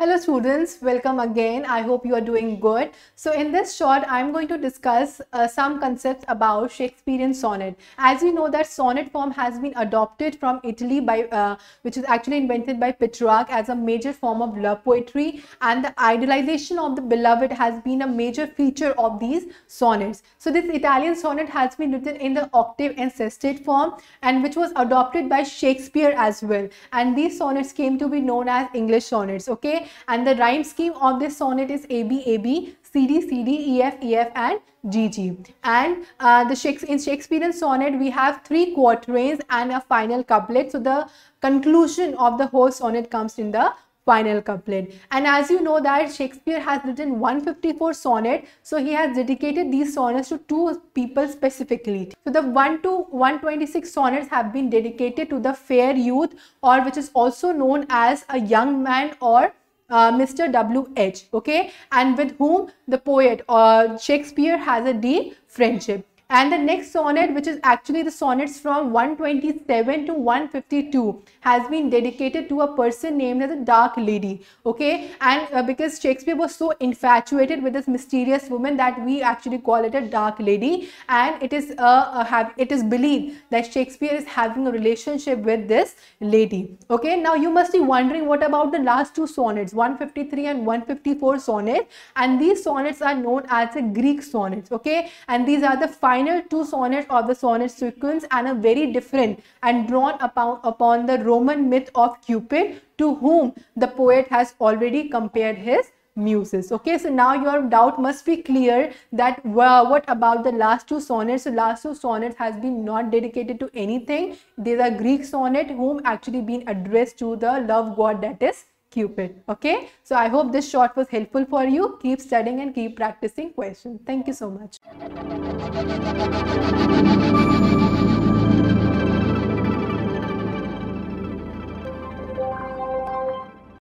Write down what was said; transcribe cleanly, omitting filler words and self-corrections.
Hello students, welcome again. I hope you are doing good. So in this short, I'm going to discuss some concepts about Shakespearean sonnet. As you know that sonnet form has been adopted from Italy by which is actually invented by Petrarch as a major form of love poetry, and the idealization of the beloved has been a major feature of these sonnets. So this Italian sonnet has been written in the octave and sestet form, and which was adopted by Shakespeare as well. And these sonnets came to be known as English sonnets, okay? And the rhyme scheme of this sonnet is AB, AB, CD, CD, EF, EF, and GG. And in Shakespearean sonnet, we have 3 quatrains and a final couplet. So the conclusion of the whole sonnet comes in the final couplet. And as you know that Shakespeare has written 154 sonnets, so he has dedicated these sonnets to 2 people specifically. So the 1 to 126 sonnets have been dedicated to the fair youth, or which is also known as a young man, or Mr. W.H. okay, and with whom the poet Shakespeare has a deep friendship. And the next sonnet, which is actually the sonnets from 127 to 152, has been dedicated to a person named as a dark lady, okay? And because Shakespeare was so infatuated with this mysterious woman that we actually call it a dark lady, and it is believed that Shakespeare is having a relationship with this lady, okay? Now you must be wondering, what about the last 2 sonnets, 153 and 154 sonnets? And these sonnets are known as the Greek sonnets, okay? And these are the final 2 sonnets of the sonnet sequence, and are very different and drawn upon the Roman myth of Cupid, to whom the poet has already compared his muses, okay? So now your doubt must be clear that what about the last 2 sonnets? So last 2 sonnets has been not dedicated to anything. These are Greek sonnet whom actually been addressed to the love god, that is Cupid, okay? So I hope this short was helpful for you. Keep studying and keep practicing questions. Thank you so much.